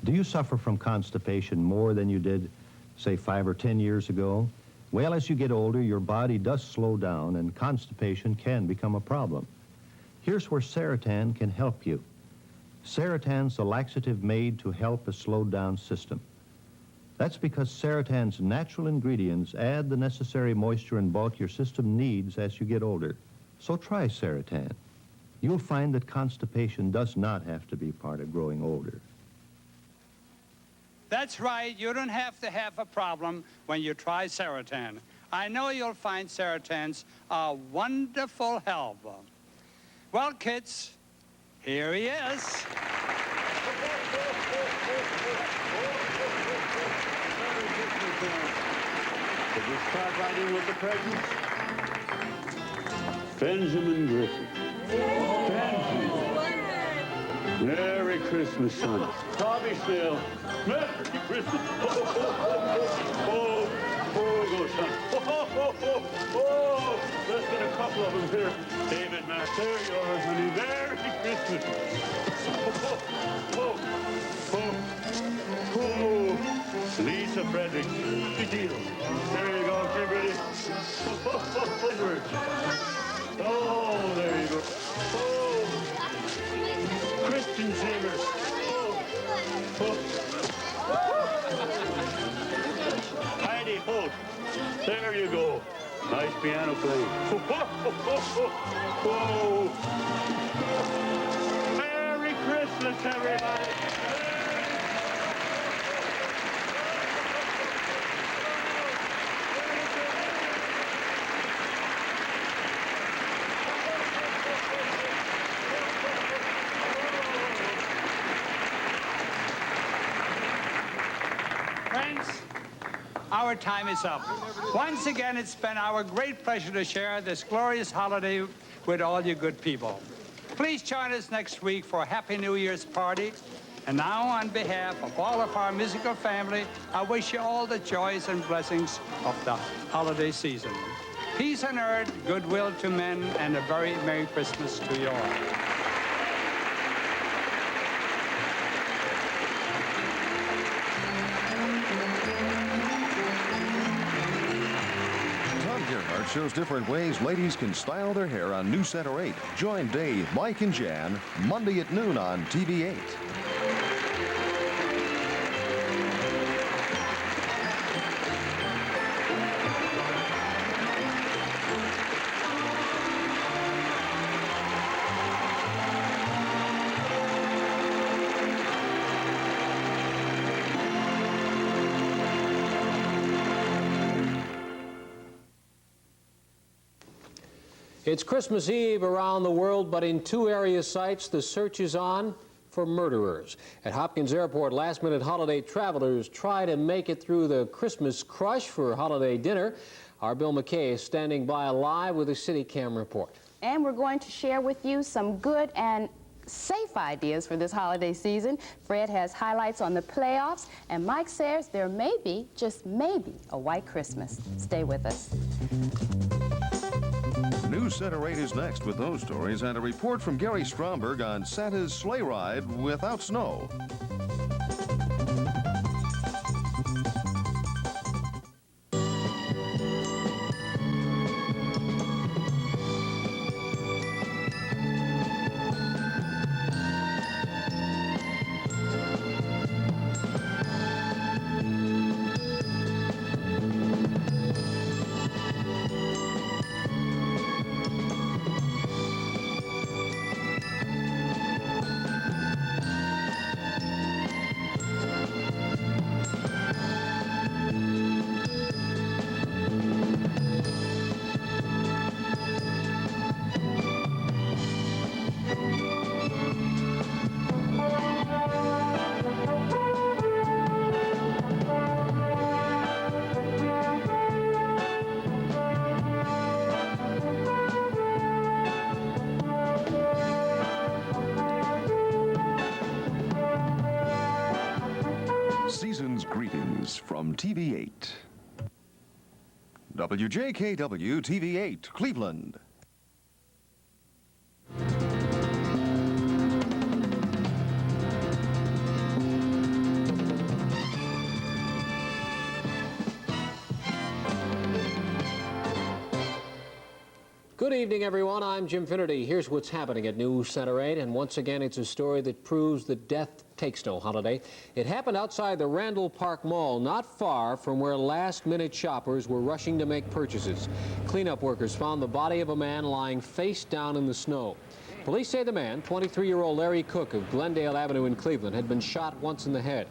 Do you suffer from constipation more than you did, say, 5 or 10 years ago? Well, as you get older, your body does slow down, and constipation can become a problem. Here's where Seratan can help you. Seratan's a laxative made to help a slowed-down system. That's because Seratan's natural ingredients add the necessary moisture and bulk your system needs as you get older. So try Seratan. You'll find that constipation does not have to be part of growing older. That's right. You don't have to have a problem when you try Seratan. I know you'll find Seratan's a wonderful help. Well, kids, here he is. Did we start right in with the presents? Benjamin Griffin. Benjamin. Merry Christmas, son. Bobby Snell. Merry Christmas. Oh, go, son. Oh, let's get a couple of them here. David, Matt, there you are, honey. Merry Christmas. Lisa Frederick. Good deal. There you go, Kimberly. Oh, there you go. Oh, Christian Zimmer. Heidi Holt. There you go. Nice piano playing. Oh. Merry Christmas, everybody. Friends, our time is up. Once again, it's been our great pleasure to share this glorious holiday with all you good people. Please join us next week for a Happy New Year's party. And now, on behalf of all of our musical family, I wish you all the joys and blessings of the holiday season. Peace on earth, goodwill to men, and a very Merry Christmas to you all. Shows different ways ladies can style their hair on Newscenter 8. Join Dave, Mike, and Jan Monday at noon on TV 8. It's Christmas Eve around the world, but in 2 area sites, the search is on for murderers. At Hopkins Airport, last-minute holiday travelers try to make it through the Christmas crush for holiday dinner. Our Bill McKay is standing by live with a CityCam report. And we're going to share with you some good and safe ideas for this holiday season. Fred has highlights on the playoffs, and Mike says there may be, just maybe, a white Christmas. Stay with us. Newscenter 8 is next with those stories and a report from Gary Stromberg on Santa's sleigh ride without snow. Season's greetings from TV 8. WJKW TV 8, Cleveland. Good evening, everyone. I'm Jim Finnerty. Here's what's happening at Newscenter 8, and once again, it's a story that proves that death takes no holiday. It happened outside the Randall Park Mall, not far from where last-minute shoppers were rushing to make purchases. Cleanup workers found the body of a man lying face down in the snow. Police say the man, 23-year-old Larry Cook of Glendale Avenue in Cleveland, had been shot once in the head.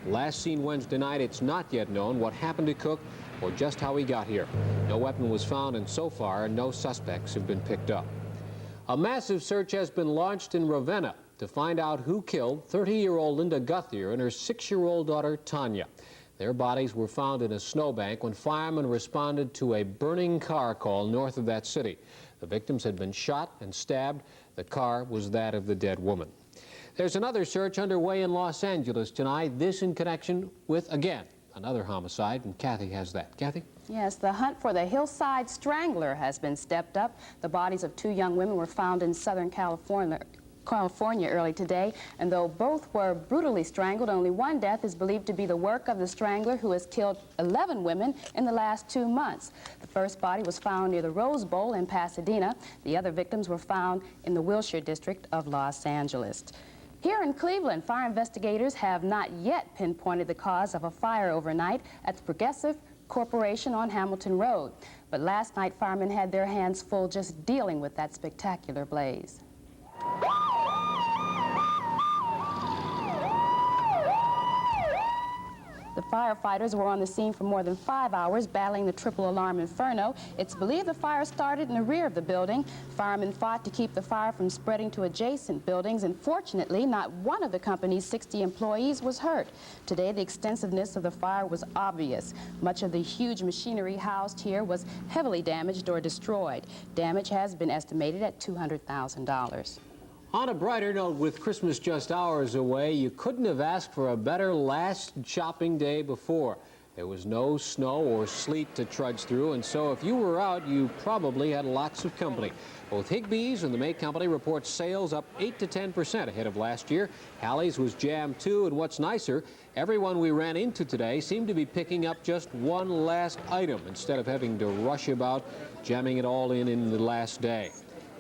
Last seen Wednesday night, it's not yet known what happened to Cook or just how he got here. No weapon was found, and so far, no suspects have been picked up. A massive search has been launched in Ravenna to find out who killed 30-year-old Linda Guthier and her 6-year-old daughter, Tanya. Their bodies were found in a snowbank when firemen responded to a burning car call north of that city. The victims had been shot and stabbed. The car was that of the dead woman. There's another search underway in Los Angeles tonight, this in connection with, again, another homicide, and Kathy has that. Kathy? Yes, the hunt for the Hillside Strangler has been stepped up. The bodies of 2 young women were found in Southern California early today, and though both were brutally strangled, only one death is believed to be the work of the strangler who has killed 11 women in the last 2 months. The first body was found near the Rose Bowl in Pasadena. The other victims were found in the Wilshire district of Los Angeles. Here in Cleveland, fire investigators have not yet pinpointed the cause of a fire overnight at the Progressive Corporation on Hamilton Road. But last night, firemen had their hands full just dealing with that spectacular blaze. The firefighters were on the scene for more than 5 hours battling the triple alarm inferno. It's believed the fire started in the rear of the building. Firemen fought to keep the fire from spreading to adjacent buildings, and fortunately, not one of the company's 60 employees was hurt. Today, the extensiveness of the fire was obvious. Much of the huge machinery housed here was heavily damaged or destroyed. Damage has been estimated at $200,000. On a brighter note, with Christmas just hours away, you couldn't have asked for a better last shopping day before. There was no snow or sleet to trudge through, and so if you were out, you probably had lots of company. Both Higbee's and the May Company report sales up 8 to 10% ahead of last year. Hallie's was jammed too, and what's nicer, everyone we ran into today seemed to be picking up just one last item instead of having to rush about, jamming it all in the last day.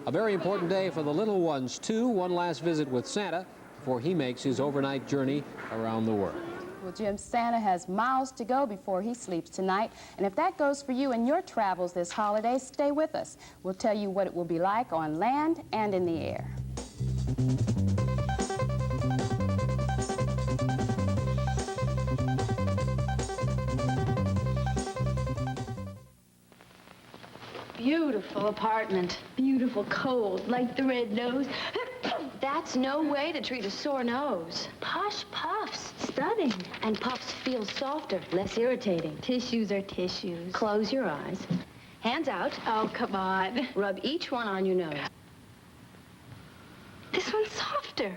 A very important day for the little ones, too. One last visit with Santa before he makes his overnight journey around the world. Well, Jim, Santa has miles to go before he sleeps tonight. And if that goes for you in your travels this holiday, stay with us. We'll tell you what it will be like on land and in the air. Beautiful apartment. Beautiful cold, like the red nose. That's no way to treat a sore nose. Posh puffs. Stunning. And puffs feel softer, less irritating. Tissues are tissues. Close your eyes. Hands out. Oh, come on. Rub each one on your nose. This one's softer.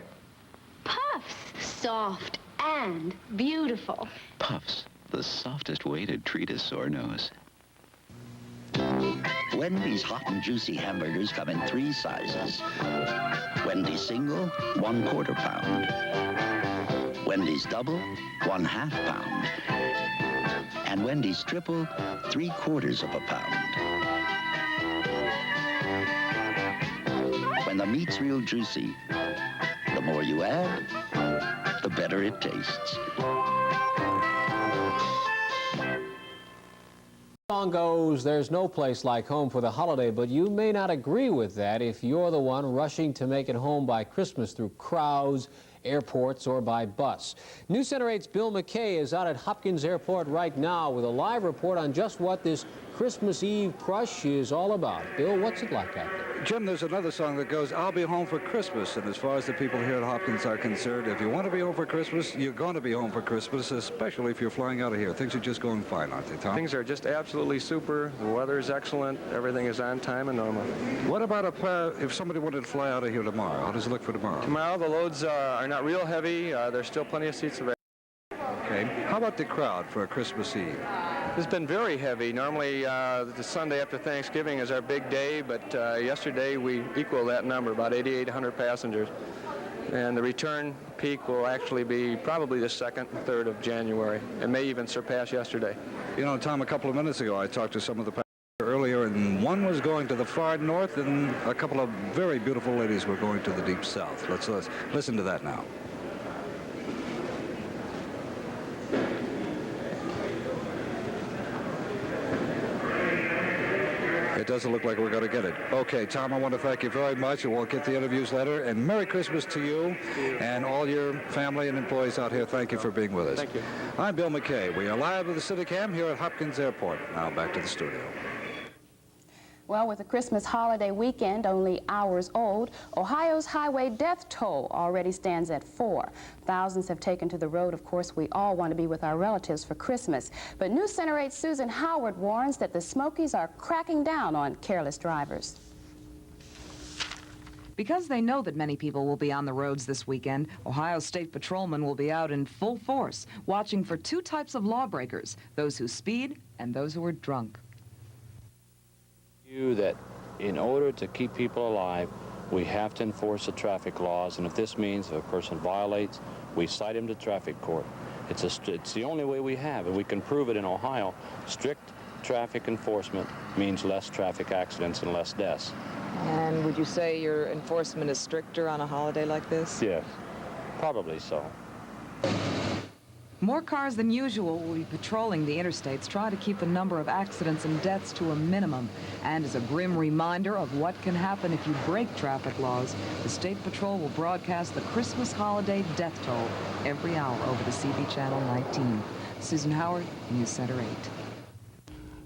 Puffs. Soft and beautiful. Puffs, the softest way to treat a sore nose. Wendy's hot and juicy hamburgers come in 3 sizes. Wendy's single, 1/4 pound. Wendy's double, 1/2 pound. And Wendy's triple, 3/4 pound. When the meat's real juicy, the more you add, the better it tastes. The song goes, there's no place like home for the holiday, but you may not agree with that if you're the one rushing to make it home by Christmas through crowds, airports, or by bus. Newscenter 8's Bill McKay is out at Hopkins Airport right now with a live report on just what this Christmas Eve crush is all about. Bill, what's it like out there? Jim, there's another song that goes, I'll be home for Christmas. And as far as the people here at Hopkins are concerned, if you want to be home for Christmas, you're going to be home for Christmas, especially if you're flying out of here. Things are just going fine, aren't they, Tom? Things are just absolutely super. The weather is excellent. Everything is on time and normal. What about if somebody wanted to fly out of here tomorrow? How does it look for tomorrow? Tomorrow, the loads are not real heavy. There's still plenty of seats available. Okay. How about the crowd for Christmas Eve? It's been very heavy. Normally, the Sunday after Thanksgiving is our big day, but yesterday we equaled that number, about 8,800 passengers. And the return peak will actually be probably the 2nd and 3rd of January. It may even surpass yesterday. You know, Tom, a couple of minutes ago, I talked to some of the passengers Earlier, and one was going to the far north, and a couple of very beautiful ladies were going to the deep south. Let's listen to that now. It doesn't look like we're going to get it. Okay, Tom, I want to thank you very much, and we'll get the interviews later. And Merry Christmas to you and all your family and employees out here. Thank you for being with us. Thank you. I'm Bill McKay. We are live with the CityCam here at Hopkins Airport. Now back to the studio. Well, with the Christmas holiday weekend only hours old, Ohio's highway death toll already stands at 4. Thousands have taken to the road. Of course, we all want to be with our relatives for Christmas. But Newscenter 8's Susan Howard warns that the Smokies are cracking down on careless drivers. Because they know that many people will be on the roads this weekend, Ohio State Patrolmen will be out in full force, watching for two types of lawbreakers, those who speed and those who are drunk. That in order to keep people alive, we have to enforce the traffic laws, and if this means if a person violates, we cite him to traffic court. It's the only way we have, and we can prove it in Ohio. Strict traffic enforcement means less traffic accidents and less deaths. And would you say your enforcement is stricter on a holiday like this? Yes, probably so. More cars than usual will be patrolling the interstates, trying to keep the number of accidents and deaths to a minimum. And as a grim reminder of what can happen if you break traffic laws, the State Patrol will broadcast the Christmas holiday death toll every hour over the CB Channel 19. Susan Howard, Newscenter 8.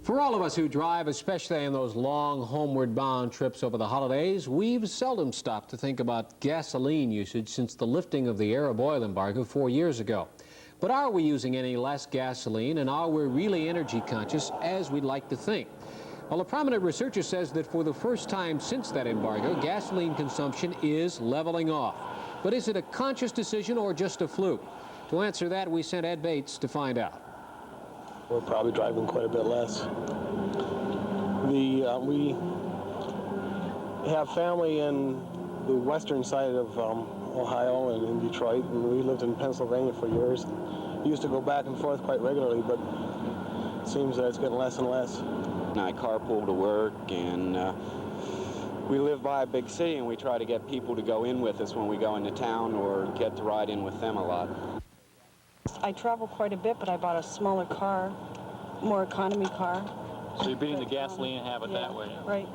For all of us who drive, especially in those long homeward-bound trips over the holidays, we've seldom stopped to think about gasoline usage since the lifting of the Arab oil embargo 4 years ago. But are we using any less gasoline, and are we really energy conscious as we'd like to think? Well, a prominent researcher says that for the first time since that embargo, gasoline consumption is leveling off. But is it a conscious decision or just a fluke? To answer that, we sent Ed Bates to find out. We're probably driving quite a bit less. We have family in the western side of Ohio and in Detroit, and we lived in Pennsylvania for years. We used to go back and forth quite regularly, but it seems that it's getting less and less. I carpool to work, and we live by a big city, and we try to get people to go in with us when we go into town or get to ride in with them a lot. I travel quite a bit, but I bought a smaller car, more economy car. So you're beating the gasoline habit that way. Right.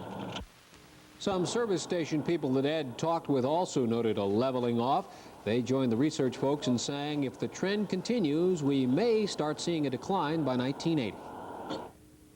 Some service station people that Ed talked with also noted a leveling off. They joined the research folks in saying if the trend continues, we may start seeing a decline by 1980.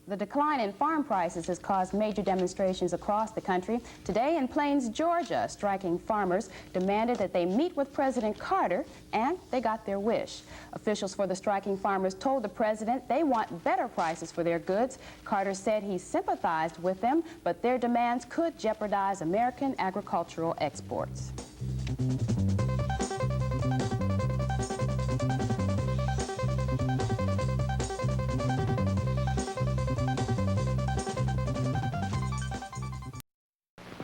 The decline in farm prices has caused major demonstrations across the country. Today in Plains, Georgia, striking farmers demanded that they meet with President Carter, and they got their wish. Officials for the striking farmers told the president they want better prices for their goods. Carter said he sympathized with them, but their demands could jeopardize American agricultural exports.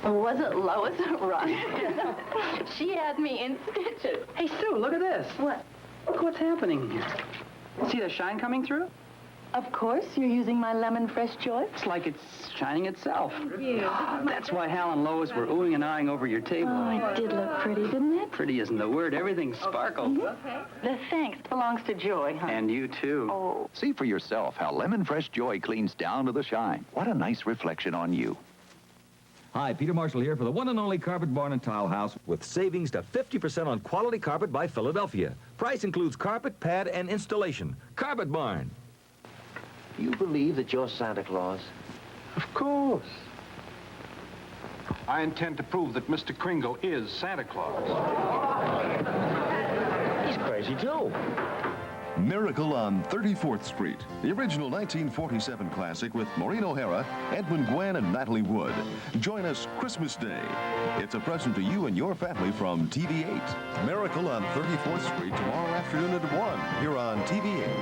Wasn't Lois right? She had me in stitches. Hey, Sue, look at this. What? Look what's happening. See the shine coming through? Of course, you're using my lemon fresh joy. It's like it's shining itself. Thank you. That's why Hal and Lois were oohing and eyeing over your table. Oh, it did look pretty, didn't it? Pretty isn't the word. Everything sparkled. Okay. The thanks belongs to Joy, huh? And you, too. Oh. See for yourself how Lemon Fresh Joy cleans down to the shine. What a nice reflection on you. Hi, Peter Marshall here for the one and only Carpet Barn and Tile House with savings to 50% on quality carpet by Philadelphia. Price includes carpet, pad, and installation. Carpet Barn. You believe that you're Santa Claus? Of course. I intend to prove that Mr. Kringle is Santa Claus. He's crazy, too. Miracle on 34th Street, the original 1947 classic with Maureen O'Hara, Edmund Gwen, and Natalie Wood. Join us Christmas Day. It's a present to you and your family from TV8. Miracle on 34th Street tomorrow afternoon at 1 here on TV8.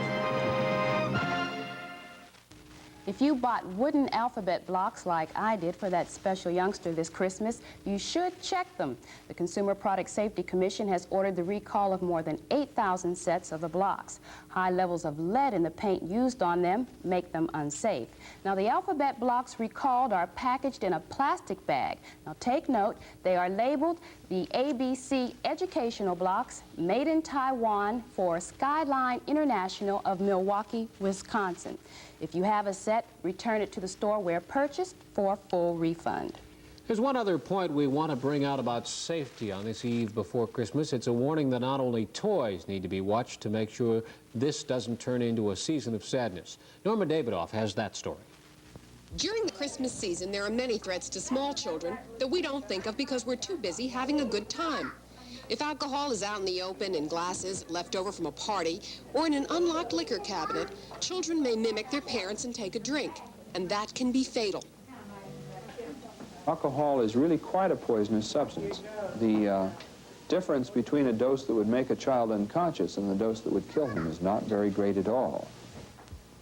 If you bought wooden alphabet blocks like I did for that special youngster this Christmas, you should check them. The Consumer Product Safety Commission has ordered the recall of more than 8,000 sets of the blocks. High levels of lead in the paint used on them make them unsafe. Now, the alphabet blocks recalled are packaged in a plastic bag. Now, take note, they are labeled the ABC Educational Blocks, made in Taiwan for Skyline International of Milwaukee, Wisconsin. If you have a set, return it to the store where purchased for full refund. There's one other point we want to bring out about safety on this eve before Christmas. It's a warning that not only toys need to be watched to make sure this doesn't turn into a season of sadness. Norma Davidoff has that story. During the Christmas season, there are many threats to small children that we don't think of because we're too busy having a good time. If alcohol is out in the open in glasses left over from a party or in an unlocked liquor cabinet, children may mimic their parents and take a drink, and that can be fatal. Alcohol is really quite a poisonous substance. The difference between a dose that would make a child unconscious and the dose that would kill him is not very great at all.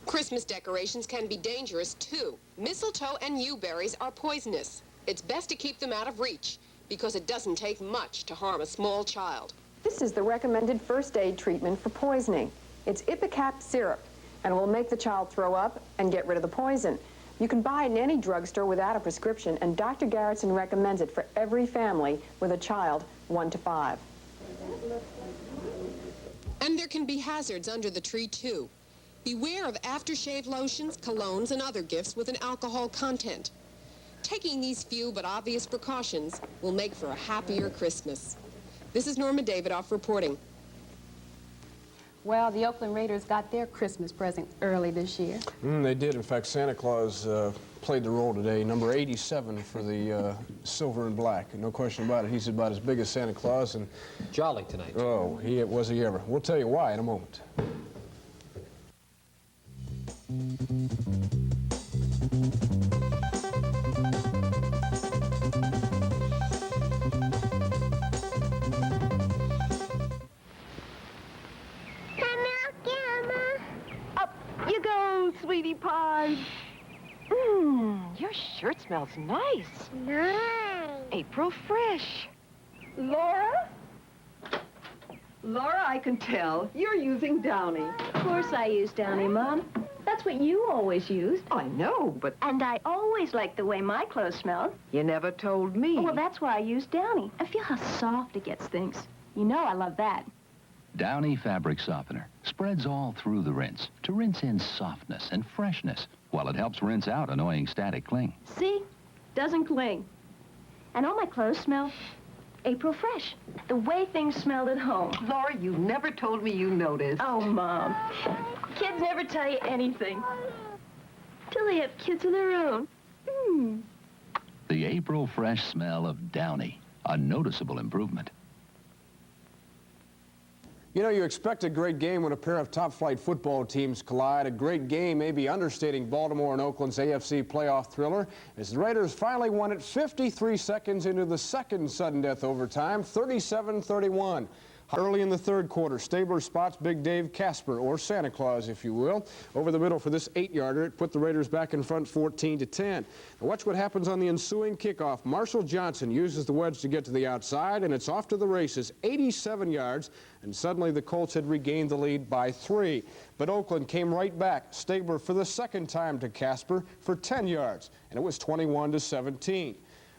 Christmas decorations can be dangerous, too. Mistletoe and yewberries are poisonous. It's best to keep them out of reach, because it doesn't take much to harm a small child. This is the recommended first aid treatment for poisoning. It's Ipecac syrup, and it will make the child throw up and get rid of the poison. You can buy it in any drugstore without a prescription, and Dr. Garrettson recommends it for every family with a child 1 to 5. And there can be hazards under the tree, too. Beware of aftershave lotions, colognes, and other gifts with an alcohol content. Taking these few but obvious precautions will make for a happier Christmas. This is Norma Davidoff reporting. Well, the Oakland Raiders got their Christmas present early this year. They did. In fact, Santa Claus played the role today. Number 87 for the silver and black. No question about it. He's about as big as Santa Claus. And jolly tonight. Oh, was he ever. We'll tell you why in a moment. Sweetie pie. Your shirt smells nice. Nice. April fresh. Laura? Laura, I can tell. You're using Downy. Of course I use Downy, Mom. That's what you always used. I know, but... And I always liked the way my clothes smelled. You never told me. Well, that's why I use Downy. I feel how soft it gets things. You know I love that. Downy fabric softener spreads all through the rinse to rinse in softness and freshness, while it helps rinse out annoying static cling. See? Doesn't cling. And all my clothes smell April fresh. The way things smelled at home. Laura, you never told me you noticed. Oh, Mom. Kids never tell you anything. Till they have kids of their own. The April fresh smell of Downy, a noticeable improvement. You know, you expect a great game when a pair of top-flight football teams collide. A great game may be understating Baltimore and Oakland's AFC playoff thriller, as the Raiders finally won it 53 seconds into the second sudden death overtime, 37-31. Early in the third quarter, Stabler spots Big Dave Casper, or Santa Claus, if you will, over the middle for this 8-yarder. It put the Raiders back in front 14-10. Now watch what happens on the ensuing kickoff. Marshall Johnson uses the wedge to get to the outside, and it's off to the races, 87 yards, and suddenly the Colts had regained the lead by 3. But Oakland came right back. Stabler for the second time to Casper for 10 yards, and it was 21-17.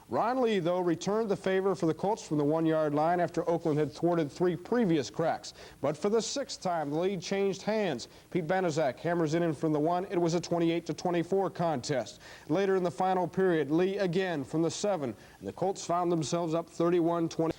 Ron Lee, though, returned the favor for the Colts from the 1-yard line after Oakland had thwarted 3 previous cracks. But for the 6th time, the lead changed hands. Pete Banaszak hammers it in from the 1. It was a 28-24 contest. Later in the final period, Lee again from the 7, and the Colts found themselves up 31-20.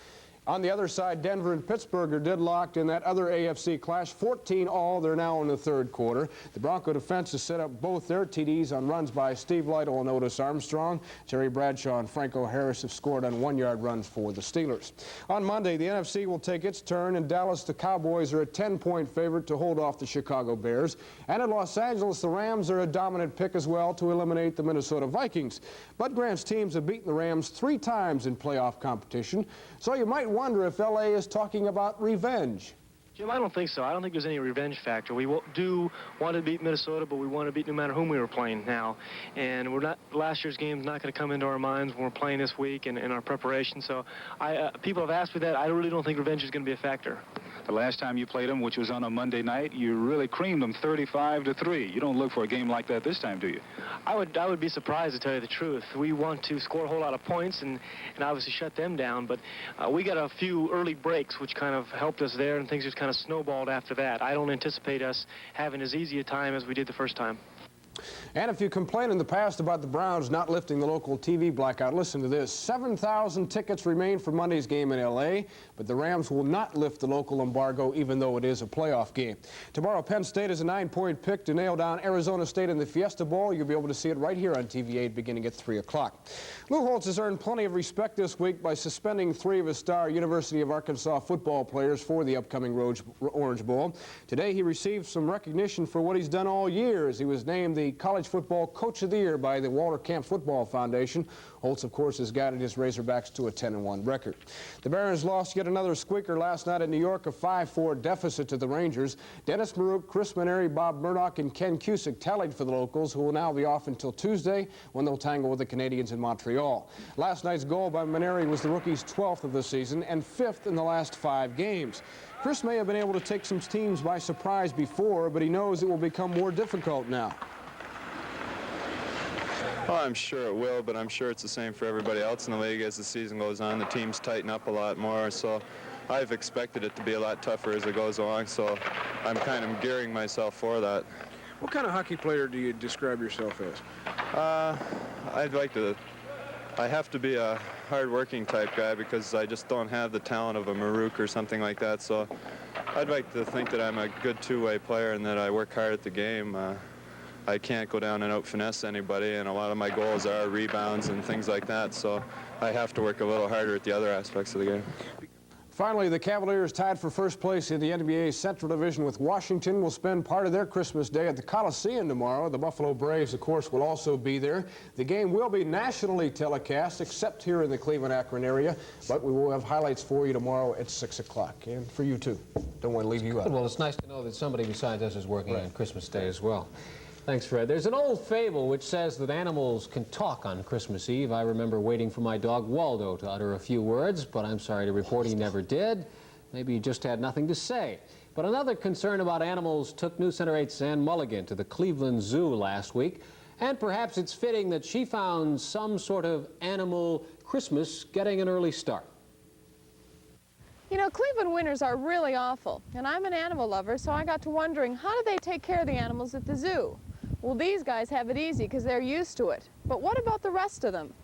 On the other side, Denver and Pittsburgh are deadlocked in that other AFC clash, 14-all. They're now in the third quarter. The Bronco defense has set up both their TDs on runs by Steve Lytle and Otis Armstrong. Terry Bradshaw and Franco Harris have scored on 1-yard runs for the Steelers. On Monday, the NFC will take its turn. In Dallas, the Cowboys are a 10-point favorite to hold off the Chicago Bears. And in Los Angeles, the Rams are a dominant pick as well to eliminate the Minnesota Vikings. Bud Grant's teams have beaten the Rams 3 times in playoff competition, so you might wonder if L.A. is talking about revenge. Jim, I don't think so. I don't think there's any revenge factor. We do want to beat Minnesota, but we want to beat no matter whom we were playing now. And we're not. Last year's game's not going to come into our minds when we're playing this week and in our preparation. So, people have asked me that. I really don't think revenge is going to be a factor. The last time you played them, which was on a Monday night, you really creamed them 35-3. You don't look for a game like that this time, do you? I would be surprised, to tell you the truth. We want to score a whole lot of points and obviously shut them down, but we got a few early breaks which kind of helped us there, and things just kind of snowballed after that. I don't anticipate us having as easy a time as we did the first time. And if you complained in the past about the Browns not lifting the local TV blackout, listen to this. 7,000 tickets remain for Monday's game in L.A., but the Rams will not lift the local embargo even though it is a playoff game. Tomorrow, Penn State is a 9-point pick to nail down Arizona State in the Fiesta Bowl. You'll be able to see it right here on TV8 beginning at 3 o'clock. Lou Holtz has earned plenty of respect this week by suspending 3 of his star University of Arkansas football players for the upcoming Orange Bowl. Today, he received some recognition for what he's done all year as he was named the College Football Coach of the Year by the Walter Camp Football Foundation. Holtz, of course, has guided his Razorbacks to a 10-1 record. The Barons lost yet another squeaker last night in New York, a 5-4 deficit to the Rangers. Dennis Marouk, Chris Maneri, Bob Murdoch, and Ken Cusick tallied for the locals, who will now be off until Tuesday when they'll tangle with the Canadians in Montreal. Last night's goal by Maneri was the rookie's 12th of the season and 5th in the last 5 games. Chris may have been able to take some teams by surprise before, but he knows it will become more difficult now. Well, I'm sure it will, but I'm sure it's the same for everybody else in the league as the season goes on. The teams tighten up a lot more, so I've expected it to be a lot tougher as it goes along, so I'm kind of gearing myself for that. What kind of hockey player do you describe yourself as? I have to be a hard-working type guy because I just don't have the talent of a Marouk or something like that, so I'd like to think that I'm a good two-way player and that I work hard at the game. I can't go down and out-finesse anybody, and a lot of my goals are rebounds and things like that, so I have to work a little harder at the other aspects of the game. Finally, the Cavaliers, tied for first place in the NBA's Central Division with Washington, will spend part of their Christmas Day at the Coliseum tomorrow. The Buffalo Braves, of course, will also be there. The game will be nationally telecast, except here in the Cleveland-Akron area, but we will have highlights for you tomorrow at 6 o'clock, and for you, too. Don't want to leave you out. Well, it's nice to know that somebody besides us is working on Christmas Day as well. Thanks, Fred. There's an old fable which says that animals can talk on Christmas Eve. I remember waiting for my dog Waldo to utter a few words, but I'm sorry to report he never did. Maybe he just had nothing to say. But another concern about animals took Newscenter 8's Ann Mulligan to the Cleveland Zoo last week, and perhaps it's fitting that she found some sort of animal Christmas getting an early start. You know, Cleveland winters are really awful, and I'm an animal lover, so I got to wondering, how do they take care of the animals at the zoo? Well, these guys have it easy because they're used to it. But what about the rest of them?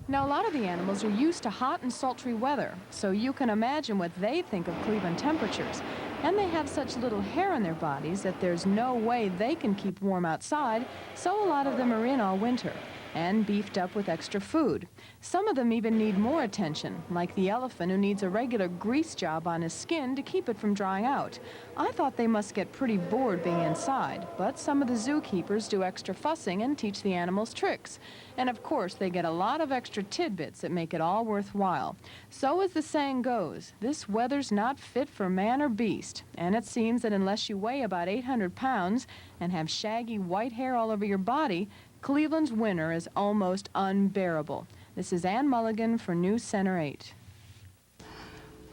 Now, a lot of the animals are used to hot and sultry weather, so you can imagine what they think of Cleveland temperatures. And they have such little hair on their bodies that there's no way they can keep warm outside, so a lot of them are in all winter and beefed up with extra food. Some of them even need more attention, like the elephant who needs a regular grease job on his skin to keep it from drying out. I thought they must get pretty bored being inside, but some of the zookeepers do extra fussing and teach the animals tricks. And of course, they get a lot of extra tidbits that make it all worthwhile. So as the saying goes, this weather's not fit for man or beast. And it seems that unless you weigh about 800 pounds and have shaggy white hair all over your body, Cleveland's winter is almost unbearable. This is Ann Mulligan for Newscenter 8.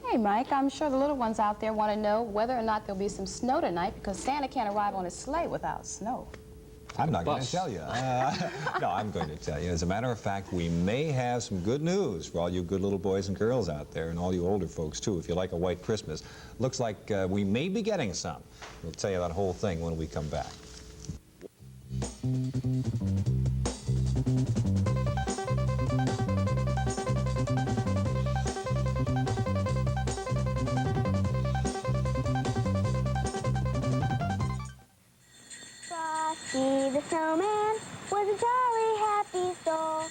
Hey, Mike, I'm sure the little ones out there want to know whether or not there'll be some snow tonight because Santa can't arrive on his sleigh without snow. I'm not going to tell you. No, I'm going to tell you. As a matter of fact, we may have some good news for all you good little boys and girls out there, and all you older folks, too, if you like a white Christmas. Looks like we may be getting some. We'll tell you that whole thing when we come back. Frosty the snowman was a jolly happy soul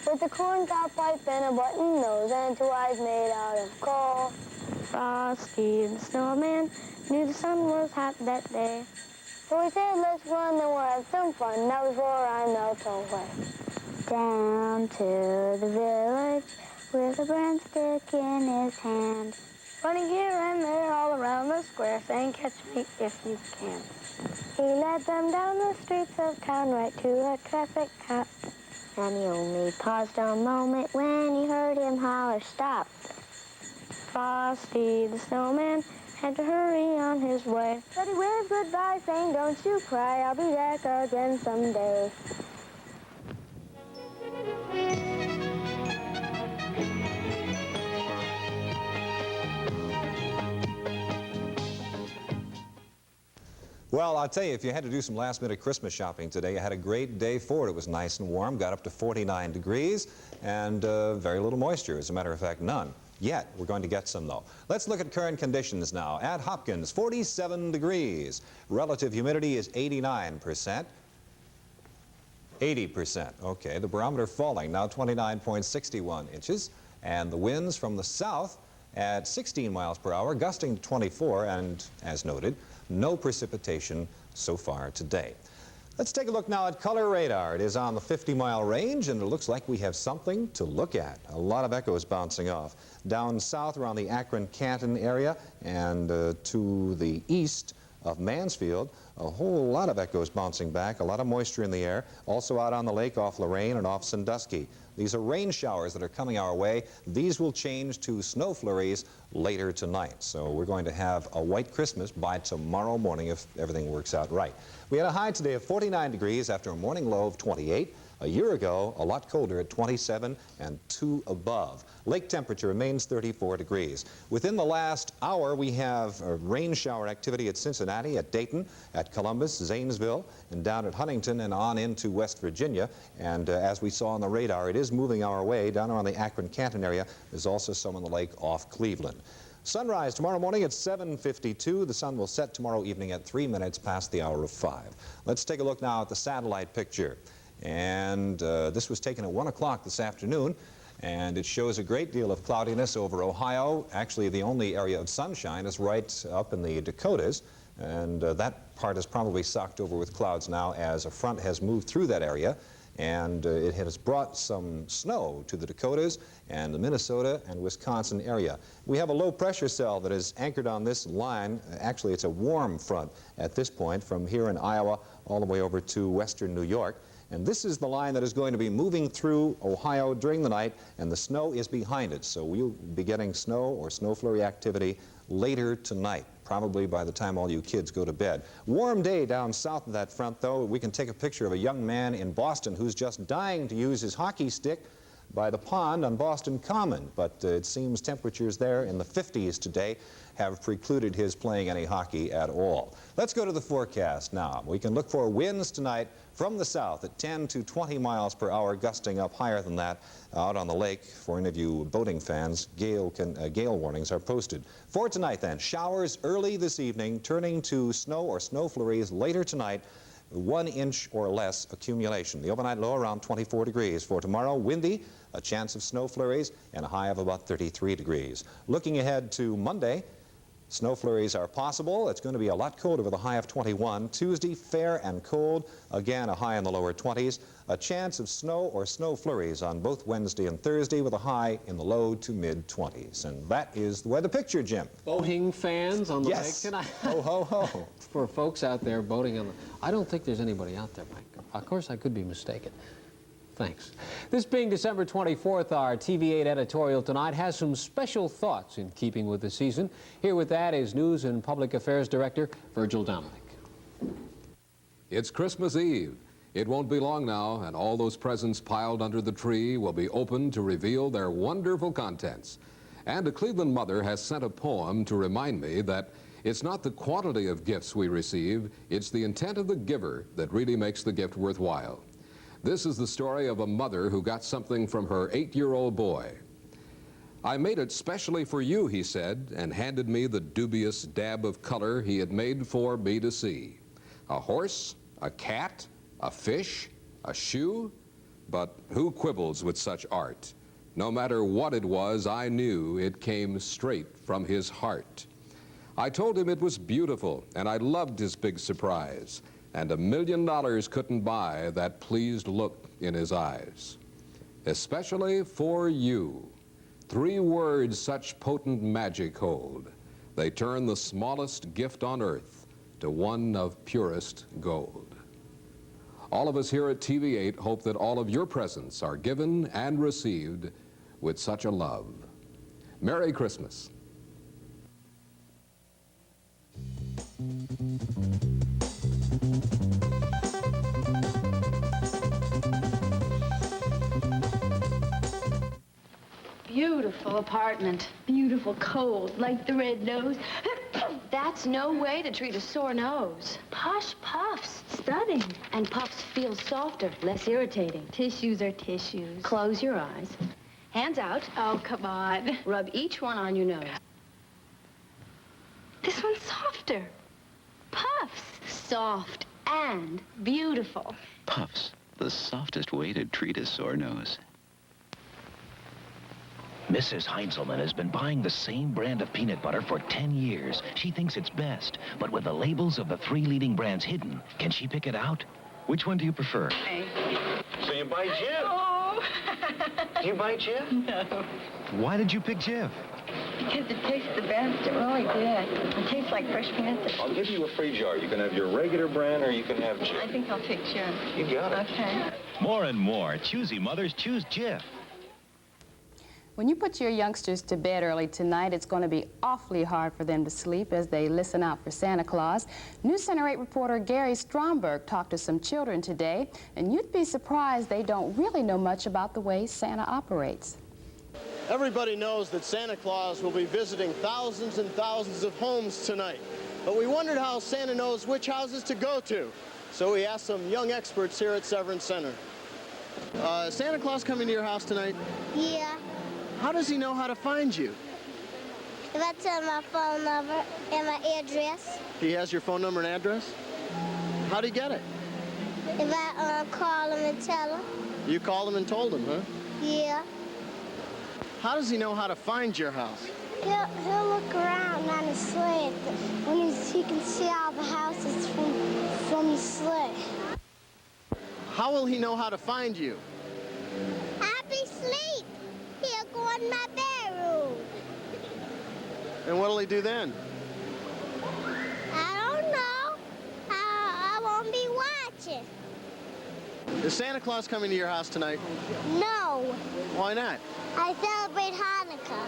with a corncob pipe and a button nose and 2 eyes made out of coal. Frosty the snowman knew the sun was hot that day, so he said, let's run and we'll have some fun. That was where I melt away. Down to the village with a broom stick in his hand. running here and there all around the square, saying, catch me if you can. He led them down the streets of town right to a traffic cop. And he only paused a moment when he heard him holler, stop. Frosty the snowman had to hurry on his way. But he waved goodbye, saying, don't you cry, I'll be back again someday. Well, I'll tell you, if you had to do some last-minute Christmas shopping today, you had a great day for it. It was nice and warm, got up to 49 degrees, and very little moisture. As a matter of fact, none. Yet, we're going to get some, though. Let's look at current conditions now. At Hopkins, 47 degrees. Relative humidity is 89%. 80%. Okay, the barometer falling, now 29.61 inches. And the winds from the south at 16 miles per hour, gusting to 24, and, as noted, no precipitation so far today. Let's take a look now at color radar. It is on the 50-mile range, and it looks like we have something to look at. A lot of echoes bouncing off. Down south around the Akron-Canton area and to the east of Mansfield, a whole lot of echoes bouncing back, a lot of moisture in the air. Also out on the lake off Lorraine and off Sandusky. These are rain showers that are coming our way. These will change to snow flurries later tonight. So we're going to have a white Christmas by tomorrow morning if everything works out right. We had a high today of 49 degrees after a morning low of 28. A year ago, a lot colder at 27 and 2 above. Lake temperature remains 34 degrees. Within the last hour, we have rain shower activity at Cincinnati, at Dayton, at Columbus, Zanesville, and down at Huntington and on into West Virginia. And as we saw on the radar, it is moving our way down around the Akron-Canton area. There's also some on the lake off Cleveland. Sunrise tomorrow morning at 7:52. The sun will set tomorrow evening at 3 minutes past the hour of 5. Let's take a look now at the satellite picture. And this was taken at 1 o'clock this afternoon, and it shows a great deal of cloudiness over Ohio. Actually, the only area of sunshine is right up in the Dakotas, and that part is probably socked over with clouds now as a front has moved through that area, and it has brought some snow to the Dakotas and the Minnesota and Wisconsin area. We have a low pressure cell that is anchored on this line. Actually, it's a warm front at this point from here in Iowa all the way over to western New York. And this is the line that is going to be moving through Ohio during the night, and the snow is behind it. So we'll be getting snow or snow flurry activity later tonight, probably by the time all you kids go to bed. Warm day down south of that front, though. We can take a picture of a young man in Boston who's just dying to use his hockey stick by the pond on Boston Common, but it seems temperatures there in the 50s today have precluded his playing any hockey at all. Let's go to the forecast now. We can look for winds tonight from the south at 10 to 20 miles per hour, gusting up higher than that out on the lake. For any of you boating fans, gale warnings are posted. For tonight then, showers early this evening, turning to snow or snow flurries later tonight. 1 inch or less accumulation. The overnight low around 24 degrees. For tomorrow, windy, a chance of snow flurries, and a high of about 33 degrees. Looking ahead to Monday, snow flurries are possible. It's going to be a lot colder with a high of 21. Tuesday, fair and cold. Again, a high in the lower 20s. A chance of snow or snow flurries on both Wednesday and Thursday with a high in the low to mid-20s. And that is the weather picture, Jim. Boating fans on the lake tonight? Ho, ho, ho. For folks out there boating on the... I don't think there's anybody out there, Mike. Of course, I could be mistaken. Thanks. This being December 24th, our TV8 editorial tonight has some special thoughts in keeping with the season. Here with that is News and Public Affairs Director Virgil Dominic. It's Christmas Eve. It won't be long now, and all those presents piled under the tree will be opened to reveal their wonderful contents. And a Cleveland mother has sent a poem to remind me that it's not the quantity of gifts we receive, it's the intent of the giver that really makes the gift worthwhile. This is the story of a mother who got something from her 8-year-old boy. I made it specially for you, he said, and handed me the dubious dab of color he had made for me to see. A horse, a cat, a fish, a shoe, but who quibbles with such art? No matter what it was, I knew it came straight from his heart. I told him it was beautiful, and I loved his big surprise, and $1 million couldn't buy that pleased look in his eyes. Especially for you. 3 words such potent magic hold. They turn the smallest gift on earth to one of purest gold. All of us here at TV8 hope that all of your presents are given and received with such a love. Merry Christmas. Beautiful apartment. Beautiful cold, like the red nose. That's no way to treat a sore nose. Posh puffs, stunning. And puffs feel softer, less irritating. Tissues are tissues. Close your eyes. Hands out. Oh, come on. Rub each one on your nose. This one's softer. Puffs. Soft and beautiful. Puffs, the softest way to treat a sore nose. Mrs. Heinzelman has been buying the same brand of peanut butter for 10 years. She thinks it's best, but with the labels of the 3 leading brands hidden, can she pick it out? Which one do you prefer? So you buy Jif? Oh. Do you buy Jif? No. Why did you pick Jif? Because it tastes the best. It really did. It tastes like fresh peanuts. I'll give you a free jar. You can have your regular brand or you can have Jif. I think I'll take Jif. You got it. Okay. More and more choosy mothers choose Jif. When you put your youngsters to bed early tonight, it's going to be awfully hard for them to sleep as they listen out for Santa Claus. Newscenter 8 reporter Gary Stromberg talked to some children today, and you'd be surprised they don't really know much about the way Santa operates. Everybody knows that Santa Claus will be visiting thousands and thousands of homes tonight. But we wondered how Santa knows which houses to go to. So we asked some young experts here at Severance Center. Is Santa Claus coming to your house tonight? Yeah. How does he know how to find you? If I tell my phone number and my address. He has your phone number and address? How'd he get it? If I call him and tell him. You called him and told him, huh? Yeah. How does he know how to find your house? He'll look around on his sled when he can see all the houses from the sled. How will he know how to find you? I'll be asleep. He'll go in my bedroom. And what'll he do then? I don't know. I won't be watching. Is Santa Claus coming to your house tonight? No. Why not? I celebrate Hanukkah.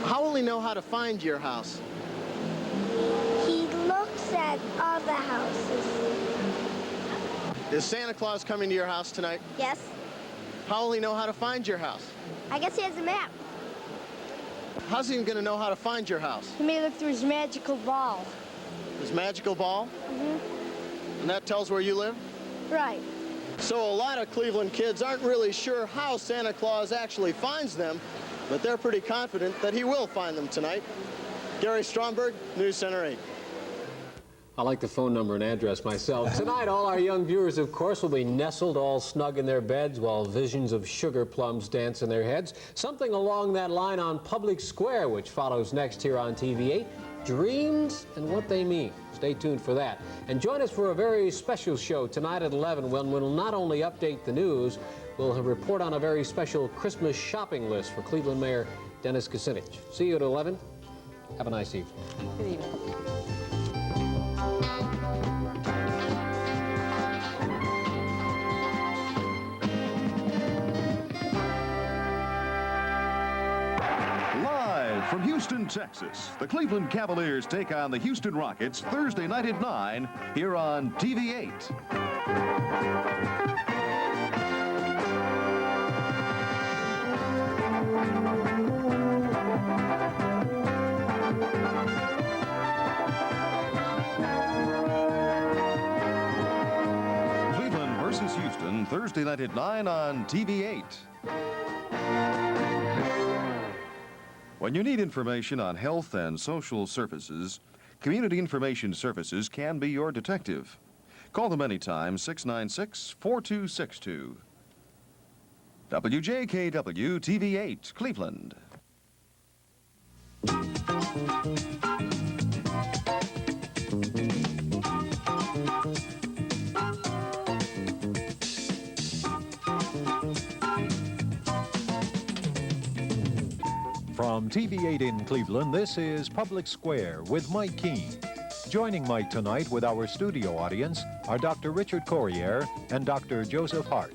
How will he know how to find your house? He looks at other houses. Is Santa Claus coming to your house tonight? Yes. How will he know how to find your house? I guess he has a map. How's he going to know how to find your house? He may look through his magical ball. His magical ball? Mm-hmm. And that tells where you live? Right. So a lot of Cleveland kids aren't really sure how Santa Claus actually finds them, but they're pretty confident that he will find them tonight. Gary Stromberg, Newscenter 8. I like the phone number and address myself. Tonight, all our young viewers, of course, will be nestled all snug in their beds while visions of sugar plums dance in their heads. Something along that line on Public Square, which follows next here on TV8. Dreams and what they mean. Stay tuned for that. And join us for a very special show tonight at 11 when we'll not only update the news, we'll report on a very special Christmas shopping list for Cleveland Mayor Dennis Kucinich. See you at 11. Have a nice evening. Good evening. From Houston, Texas, the Cleveland Cavaliers take on the Houston Rockets Thursday night at 9 here on TV8. Cleveland versus Houston Thursday night at 9 on TV8. When you need information on health and social services, Community Information Services can be your detective. Call them anytime, 696-4262. WJKW TV8, Cleveland. From TV8 in Cleveland, this is Public Square with Mike Keene. Joining Mike tonight with our studio audience are Dr. Richard Corriere and Dr. Joseph Hart.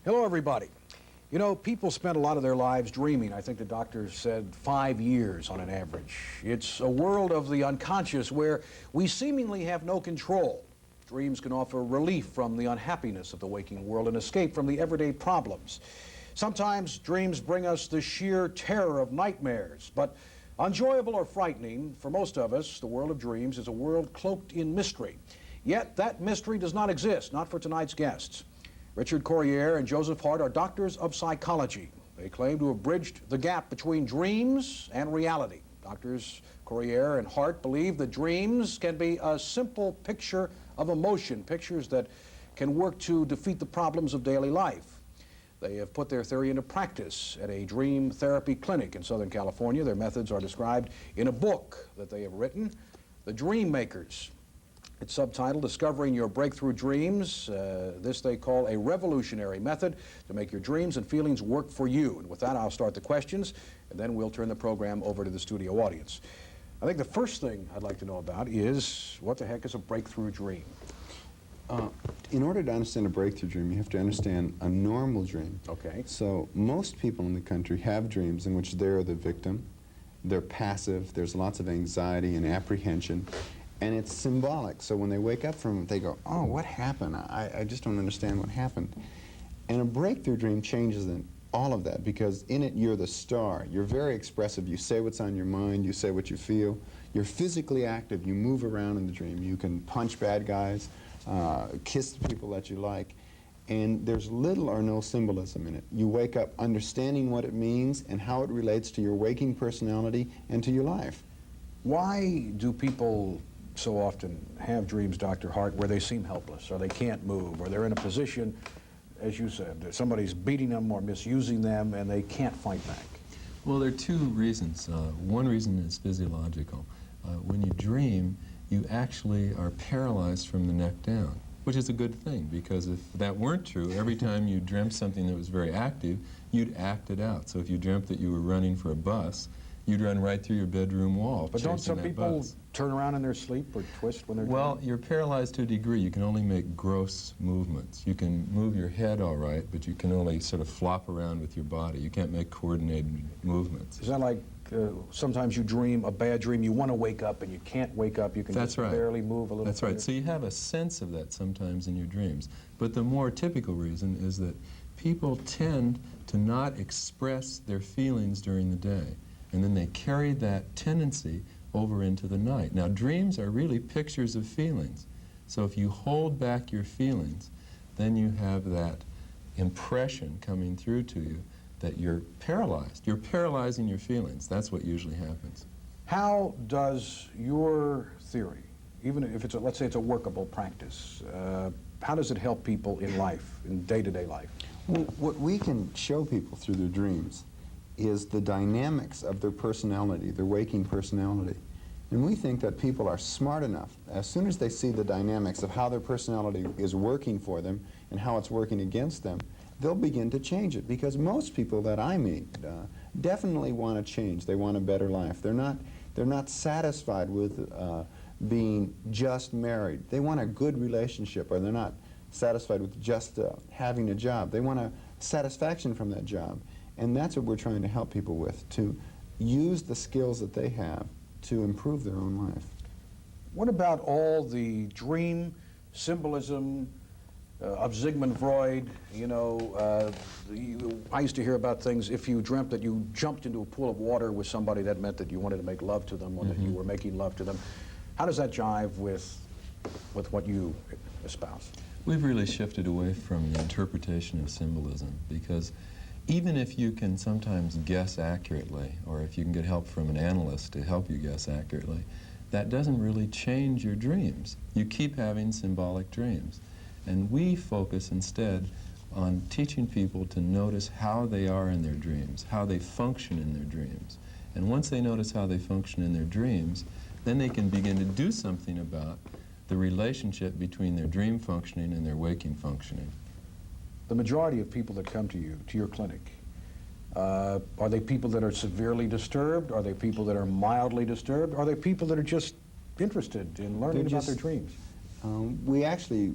Hello, everybody. You know, people spend a lot of their lives dreaming. I think the doctor said 5 years on an average. It's a world of the unconscious where we seemingly have no control. Dreams can offer relief from the unhappiness of the waking world and escape from the everyday problems. Sometimes dreams bring us the sheer terror of nightmares, but enjoyable or frightening, for most of us, the world of dreams is a world cloaked in mystery. Yet that mystery does not exist, not for tonight's guests. Richard Corriere and Joseph Hart are doctors of psychology. They claim to have bridged the gap between dreams and reality. Doctors Corriere and Hart believe that dreams can be a simple picture of emotion, pictures that can work to defeat the problems of daily life. They have put their theory into practice at a dream therapy clinic in Southern California. Their methods are described in a book that they have written, The Dream Makers. It's subtitled Discovering Your Breakthrough Dreams. This they call a revolutionary method to make your dreams and feelings work for you. And with that, I'll start the questions, and then we'll turn the program over to the studio audience. I think the first thing I'd like to know about is, what the heck is a breakthrough dream? In order to understand a breakthrough dream, you have to understand a normal dream. Okay. So most people in the country have dreams in which they're the victim. They're passive. There's lots of anxiety and apprehension. And it's symbolic, so when they wake up from it, they go, oh, what happened? I just don't understand what happened. And a breakthrough dream changes all of that, because in it, you're the star. You're very expressive. You say what's on your mind. You say what you feel. You're physically active. You move around in the dream. You can punch bad guys, kiss the people that you like, and there's little or no symbolism in it. You wake up understanding what it means and how it relates to your waking personality and to your life. Why do people so often have dreams, Dr. Hart, where they seem helpless, or they can't move, or they're in a position, as you said, that somebody's beating them or misusing them, and they can't fight back? Well, there are two reasons. One reason is physiological. When you dream, you actually are paralyzed from the neck down, which is a good thing, because if that weren't true, every time you dreamt something that was very active, you'd act it out. So if you dreamt that you were running for a bus, you'd run right through your bedroom wall. But don't some people turn around in their sleep or twist when they're Well, dreaming? you're paralyzed to a degree. You can only make gross movements. You can move your head all right, but you can only sort of flop around with your body. You can't make coordinated movements. Is that like sometimes you dream a bad dream, you want to wake up and you can't wake up, you can That's just right. barely move a little That's bit? right. So you have a sense of that sometimes in your dreams. But the more typical reason is that people tend to not express their feelings during the day. And then they carry that tendency over into the night. Now, dreams are really pictures of feelings. So if you hold back your feelings, then you have that impression coming through to you that you're paralyzed. You're paralyzing your feelings. That's what usually happens. How does your theory, even if it's, let's say it's a workable practice, how does it help people in life, in day-to-day life? Well, what we can show people through their dreams is the dynamics of their personality, their waking personality. And we think that people are smart enough, as soon as they see the dynamics of how their personality is working for them and how it's working against them, they'll begin to change it. Because most people that I meet definitely want to change. They want a better life. They're not satisfied with being just married. They want a good relationship, or they're not satisfied with just having a job. They want a satisfaction from that job. And that's what we're trying to help people with, to use the skills that they have to improve their own life. What about all the dream symbolism of Sigmund Freud? You know, I used to hear about things, if you dreamt that you jumped into a pool of water with somebody, that meant that you wanted to make love to them, or that you were making love to them. How does that jive with what you espouse? We've really shifted away from the interpretation of symbolism, because even if you can sometimes guess accurately, or if you can get help from an analyst to help you guess accurately, that doesn't really change your dreams. You keep having symbolic dreams. And we focus instead on teaching people to notice how they are in their dreams, how they function in their dreams. And once they notice how they function in their dreams, then they can begin to do something about the relationship between their dream functioning and their waking functioning. The majority of people that come to you, to your clinic, are they people that are severely disturbed? Are they people that are mildly disturbed? Are they people that are just interested in learning about their dreams? We actually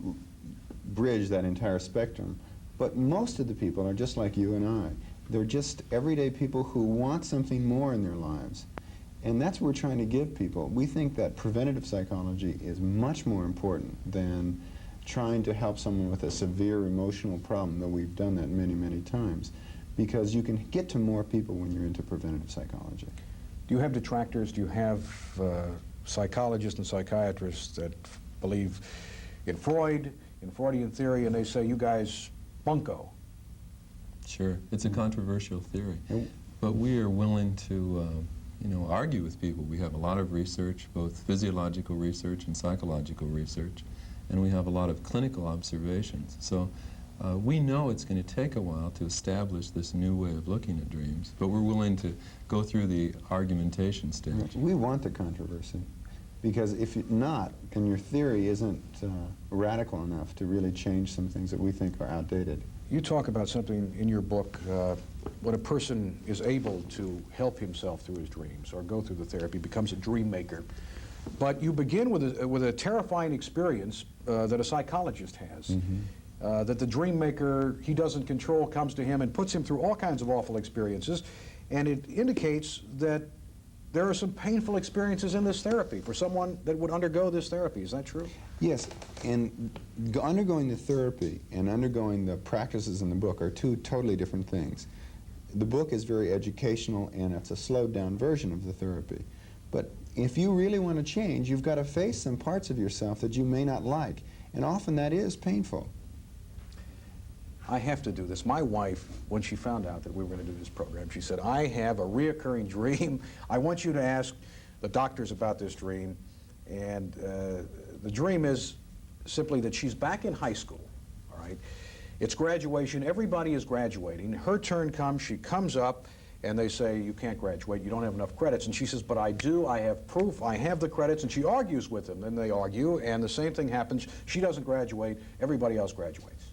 bridge that entire spectrum, but most of the people are just like you and I. They're just everyday people who want something more in their lives. And that's what we're trying to give people. We think that preventative psychology is much more important than trying to help someone with a severe emotional problem, though we've done that many, many times, because you can get to more people when you're into preventative psychology. Do you have detractors? Do you have psychologists and psychiatrists that believe in Freud, in Freudian theory, and they say, you guys bunko? Sure, it's a controversial theory, but we are willing to argue with people. We have a lot of research, both physiological research and psychological research, and we have a lot of clinical observations. So we know it's going to take a while to establish this new way of looking at dreams, but we're willing to go through the argumentation stage. We want the controversy, because if not, then your theory isn't radical enough to really change some things that we think are outdated. You talk about something in your book, when a person is able to help himself through his dreams or go through the therapy, becomes a dream maker. But you begin with a terrifying experience that a psychologist has, that the dream maker he doesn't control comes to him and puts him through all kinds of awful experiences, and it indicates that there are some painful experiences in this therapy for someone that would undergo this therapy. Is that true? Yes, and undergoing the therapy and undergoing the practices in the book are two totally different things. The book is very educational, and it's a slowed-down version of the therapy. But if you really want to change, you've got to face some parts of yourself that you may not like, and often that is painful. I have to do this. My wife, when she found out that we were going to do this program, she said, I have a reoccurring dream. I want you to ask the doctors about this dream. And the dream is simply that she's back in high school, all right? It's graduation. Everybody is graduating. Her turn comes. She comes up, and they say, you can't graduate. You don't have enough credits. And she says, but I do. I have proof. I have the credits. And she argues with them. Then they argue, and the same thing happens. She doesn't graduate. Everybody else graduates.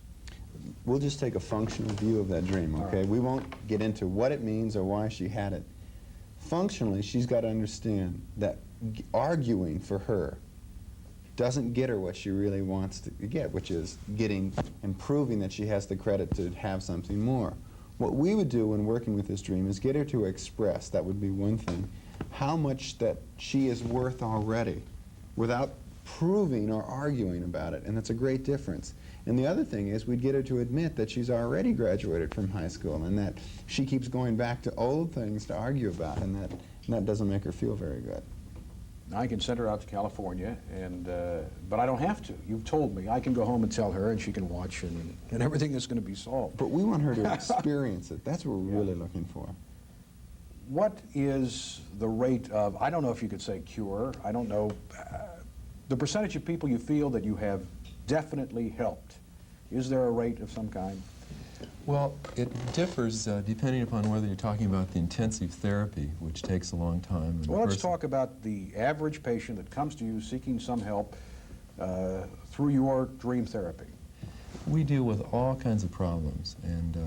We'll just take a functional view of that dream, okay? We won't get into what it means or why she had it. Functionally, she's got to understand that arguing for her doesn't get her what she really wants to get, which is getting and proving that she has the credit to have something more. What we would do when working with this dream is get her to express, that would be one thing, how much that she is worth already without proving or arguing about it, and that's a great difference. And the other thing is we'd get her to admit that she's already graduated from high school and that she keeps going back to old things to argue about, and that doesn't make her feel very good. I can send her out to California, but I don't have to. You've told me. I can go home and tell her, and she can watch, and everything is going to be solved. But we want her to experience it. That's what we're really looking for. What is the rate of, I don't know if you could say cure, I don't know, the percentage of people you feel that you have definitely helped? Is there a rate of some kind? Well, it differs depending upon whether you're talking about the intensive therapy, which takes a long time. Well, let's talk about the average patient that comes to you seeking some help through your dream therapy. We deal with all kinds of problems, and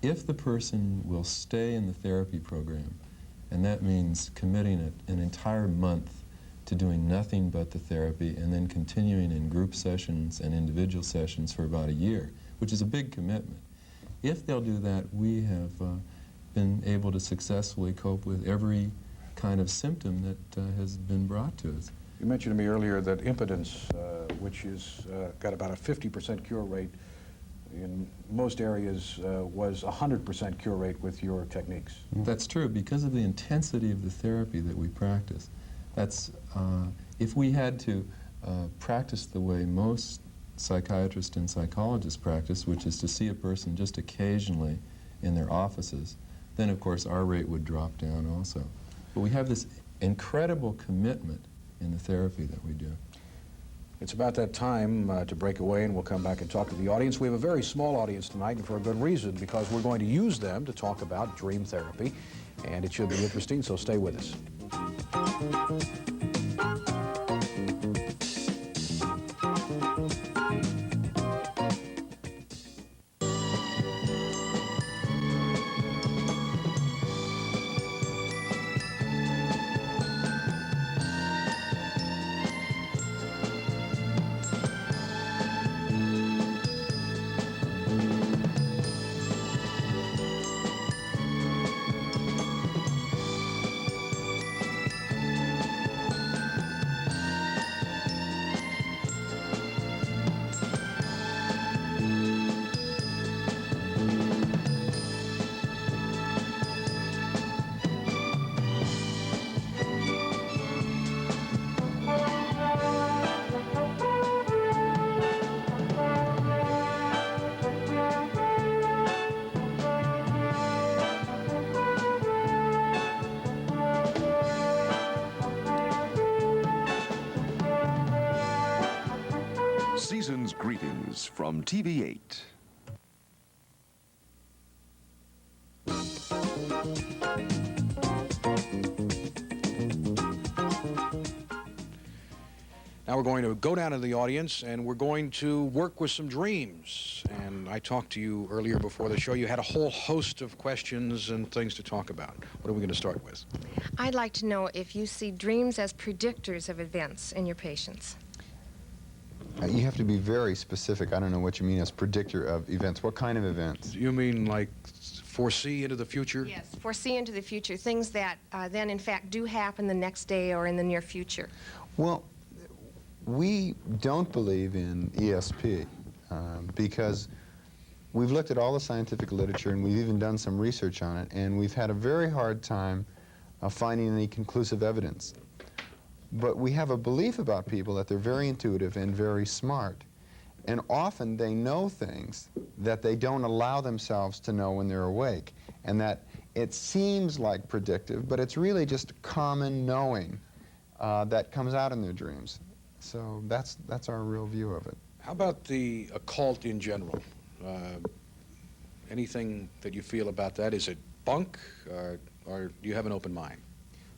if the person will stay in the therapy program, and that means committing an entire month to doing nothing but the therapy and then continuing in group sessions and individual sessions for about a year, which is a big commitment. If they'll do that, we have been able to successfully cope with every kind of symptom that has been brought to us. You mentioned to me earlier that impotence, which is got about a 50% cure rate, in most areas was 100% cure rate with your techniques. That's true because of the intensity of the therapy that we practice. That's, if we had to practice the way most psychiatrists and psychologists practice, which is to see a person just occasionally in their offices, then of course our rate would drop down also. But we have this incredible commitment in the therapy that we do. It's about that time to break away, and we'll come back and talk to the audience. We have a very small audience tonight, and for a good reason, because we're going to use them to talk about dream therapy. and it should be interesting, so stay with us. Season's greetings from TV8. Now we're going to go down to the audience and we're going to work with some dreams. And I talked to you earlier before the show. You had a whole host of questions and things to talk about. What are we going to start with? I'd like to know if you see dreams as predictors of events in your patients. You have to be very specific. I don't know what you mean as predictor of events. What kind of events? You mean like foresee into the future? Yes, foresee into the future, things that then in fact do happen the next day or in the near future. Well, we don't believe in ESP because we've looked at all the scientific literature and we've even done some research on it, and we've had a very hard time finding any conclusive evidence. But we have a belief about people that they're very intuitive and very smart. And often they know things that they don't allow themselves to know when they're awake. And that it seems like predictive, but it's really just common knowing that comes out in their dreams. So that's our real view of it. How about the occult in general? Anything that you feel about that? Is it bunk, or do you have an open mind?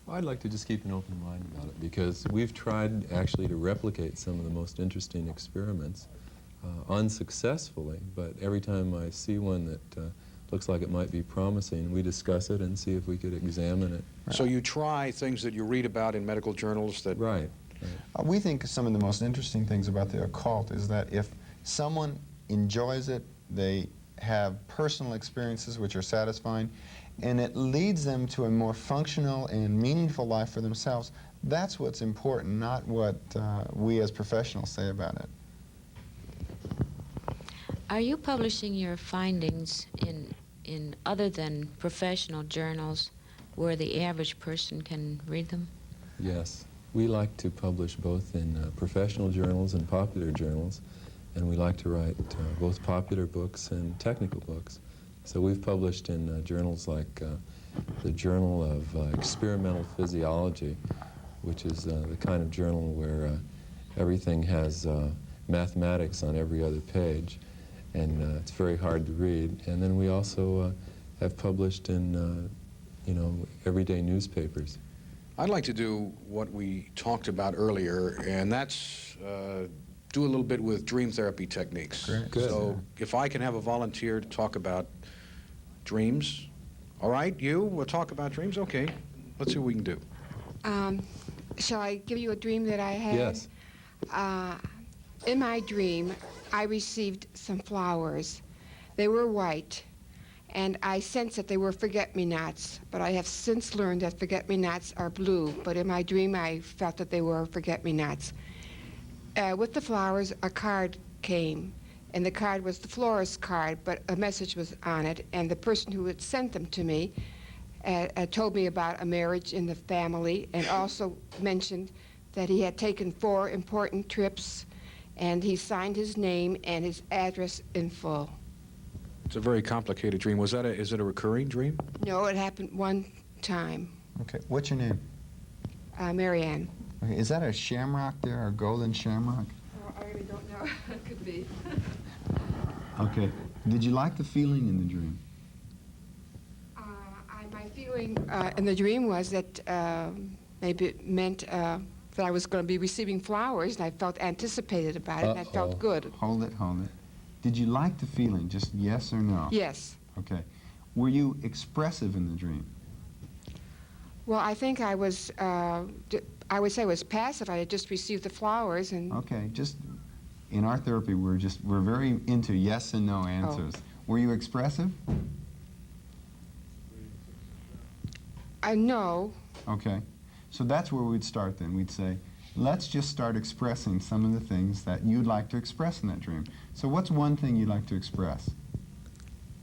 Well, I'd like to just keep an open mind about it because we've tried actually to replicate some of the most interesting experiments unsuccessfully, but every time I see one that looks like it might be promising, we discuss it and see if we could examine it. So you try things that you read about in medical journals that... Right. We think some of the most interesting things about the occult is that if someone enjoys it, they have personal experiences which are satisfying, and it leads them to a more functional and meaningful life for themselves. That's what's important, not what we as professionals say about it. Are you publishing your findings in other than professional journals where the average person can read them? Yes. We like to publish both in professional journals and popular journals, and we like to write both popular books and technical books. So we've published in journals like the Journal of Experimental Physiology, which is the kind of journal where everything has mathematics on every other page, and it's very hard to read. And then we also have published in, everyday newspapers. I'd like to do what we talked about earlier, and that's do a little bit with dream therapy techniques. Great. Good. So if I can have a volunteer to talk about dreams. All right, you, we'll talk about dreams? Okay, let's see what we can do. Shall I give you a dream that I had? Yes. In my dream, I received some flowers. They were white, and I sensed that they were forget-me-nots, but I have since learned that forget-me-nots are blue, but in my dream I felt that they were forget-me-nots. With the flowers, a card came, and the card was the florist's card, but a message was on it, and the person who had sent them to me told me about a marriage in the family, and also mentioned that he had taken 4 important trips, and he signed his name and his address in full. It's a very complicated dream. Is it a recurring dream? No, it happened one time. Okay, what's your name? Marianne. Okay, is that a shamrock there, a golden shamrock? Oh, I really don't know. It could be. Okay. Did you like the feeling in the dream? My feeling in the dream was that maybe it meant that I was going to be receiving flowers, and I felt anticipated about it, and I felt good. Hold it, hold it. Did you like the feeling, just yes or no? Yes. Okay. Were you expressive in the dream? Well, I think I was, I would say I was passive. I had just received the flowers, and... Okay, just, in our therapy, we're very into yes and no answers. Were you expressive? No. Okay. So that's where we'd start then. We'd say, let's just start expressing some of the things that you'd like to express in that dream. So what's one thing you'd like to express?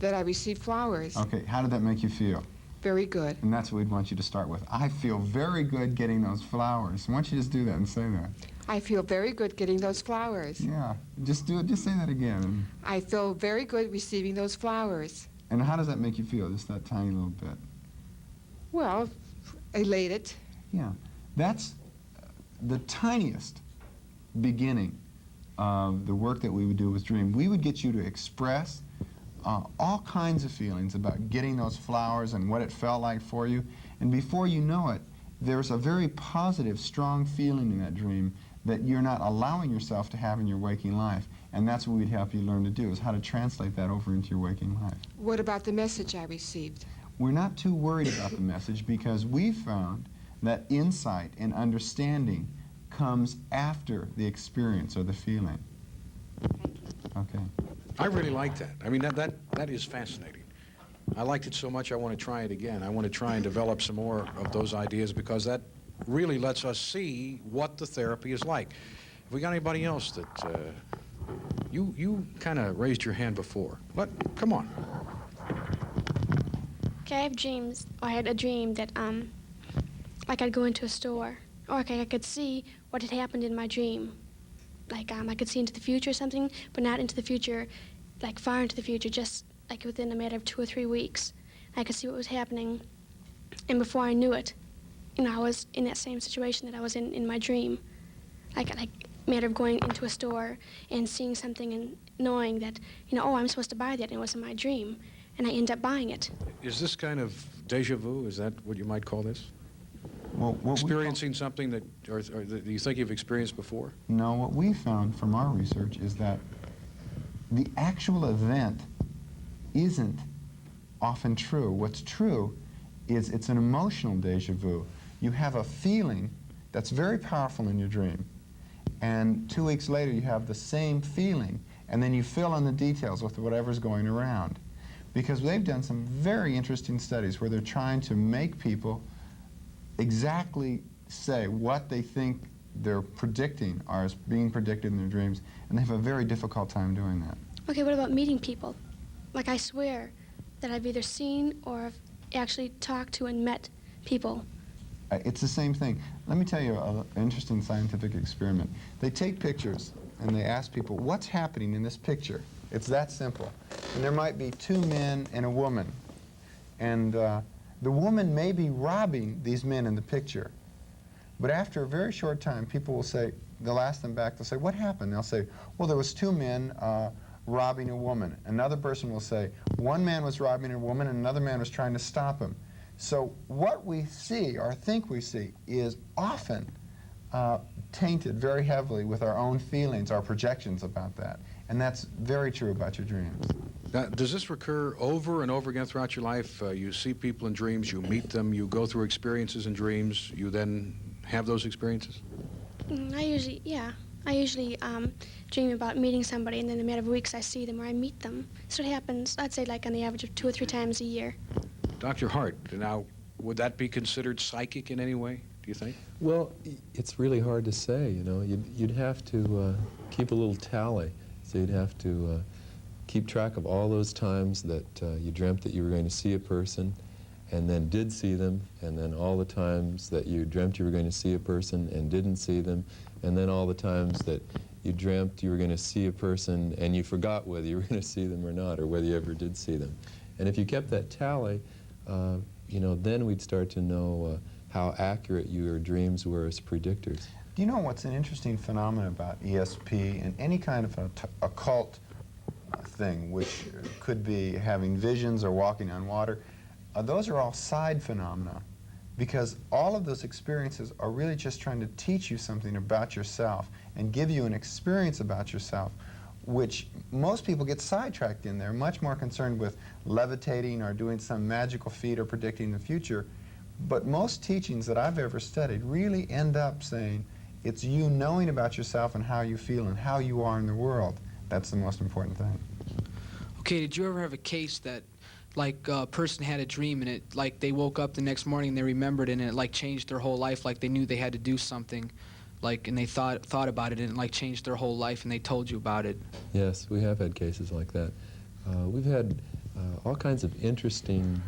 That I received flowers. Okay, how did that make you feel? Very good. And that's what we'd want you to start with. I feel very good getting those flowers. Why don't you just do that and say that? I feel very good getting those flowers. Yeah, just do it. Just say that again. I feel very good receiving those flowers. And how does that make you feel, just that tiny little bit? Well, elated. Yeah, that's the tiniest beginning of the work that we would do with Dream. We would get you to express all kinds of feelings about getting those flowers and what it felt like for you. And before you know it, there's a very positive, strong feeling in that dream that you're not allowing yourself to have in your waking life. And that's what we'd help you learn to do, is how to translate that over into your waking life. What about the message I received? We're not too worried about the message because we found that insight and understanding comes after the experience or the feeling. Okay. I really like that. I mean, that is fascinating. I liked it so much I want to try it again. I want to try and develop some more of those ideas because that really lets us see what the therapy is like. Have we got anybody else that... you kind of raised your hand before. Come on. Okay, I have dreams, or I had a dream that, like I'd go into a store, or I could see what had happened in my dream. Like, I could see into the future or something, but not into the future, like far into the future, just like within a matter of 2 or 3 weeks. I could see what was happening, and before I knew it, I was in that same situation that I was in my dream. Like a matter of going into a store and seeing something and knowing that, oh, I'm supposed to buy that, and it was in my dream, and I end up buying it. Is this kind of deja vu? Is that what you might call this? Well, experiencing something that you think you've experienced before? No, what we found from our research is that the actual event isn't often true. What's true is it's an emotional deja vu. You have a feeling that's very powerful in your dream, and 2 weeks later you have the same feeling, and then you fill in the details with whatever's going around. Because they've done some very interesting studies where they're trying to make people exactly say what they think they're predicting or is being predicted in their dreams, and they have a very difficult time doing that. Okay, what about meeting people? Like, I swear that I've either seen or have actually talked to and met people. It's the same thing. Let me tell you an interesting scientific experiment. They take pictures and they ask people, what's happening in this picture? It's that simple. And there might be 2 men and a woman. And the woman may be robbing these men in the picture. But after a very short time, people will say, they'll ask them back, they'll say, what happened? They'll say, well, there was 2 men robbing a woman. Another person will say, 1 man was robbing a woman and another man was trying to stop him. So what we see, or think we see, is often tainted very heavily with our own feelings, our projections about that. And that's very true about your dreams. Now, does this recur over and over again throughout your life? You see people in dreams, you meet them, you go through experiences in dreams, you then have those experiences? I usually dream about meeting somebody, and then in a matter of weeks I see them or I meet them. So it happens, I'd say, like on the average of 2 or 3 times a year. Dr. Hart, now, would that be considered psychic in any way, do you think? Well, it's really hard to say, You'd have to keep a little tally. So you'd have to keep track of all those times that you dreamt that you were going to see a person and then did see them, and then all the times that you dreamt you were going to see a person and didn't see them, and then all the times that you dreamt you were going to see a person and you forgot whether you were going to see them or not, or whether you ever did see them. And if you kept that tally, then we'd start to know how accurate your dreams were as predictors. Do you know what's an interesting phenomenon about ESP and any kind of occult thing, which could be having visions or walking on water? those are all side phenomena, because all of those experiences are really just trying to teach you something about yourself and give you an experience about yourself, which most people get sidetracked in. They're much more concerned with levitating or doing some magical feat or predicting the future. But most teachings that I've ever studied really end up saying it's you knowing about yourself and how you feel and how you are in the world. That's the most important thing. Okay, did you ever have a case that, like, a person had a dream and it, like, they woke up the next morning and they remembered it and it, like, changed their whole life, like they knew they had to do something, like, and they thought about it and it, like, changed their whole life and they told you about it? Yes, we have had cases like that. We've had all kinds of interesting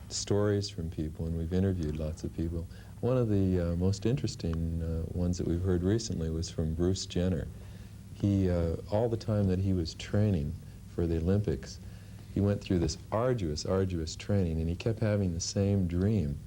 stories from people, and we've interviewed lots of people. One of the most interesting ones that we've heard recently was from Bruce Jenner. He, all the time that he was training for the Olympics, he went through this arduous training, and he kept having the same dream.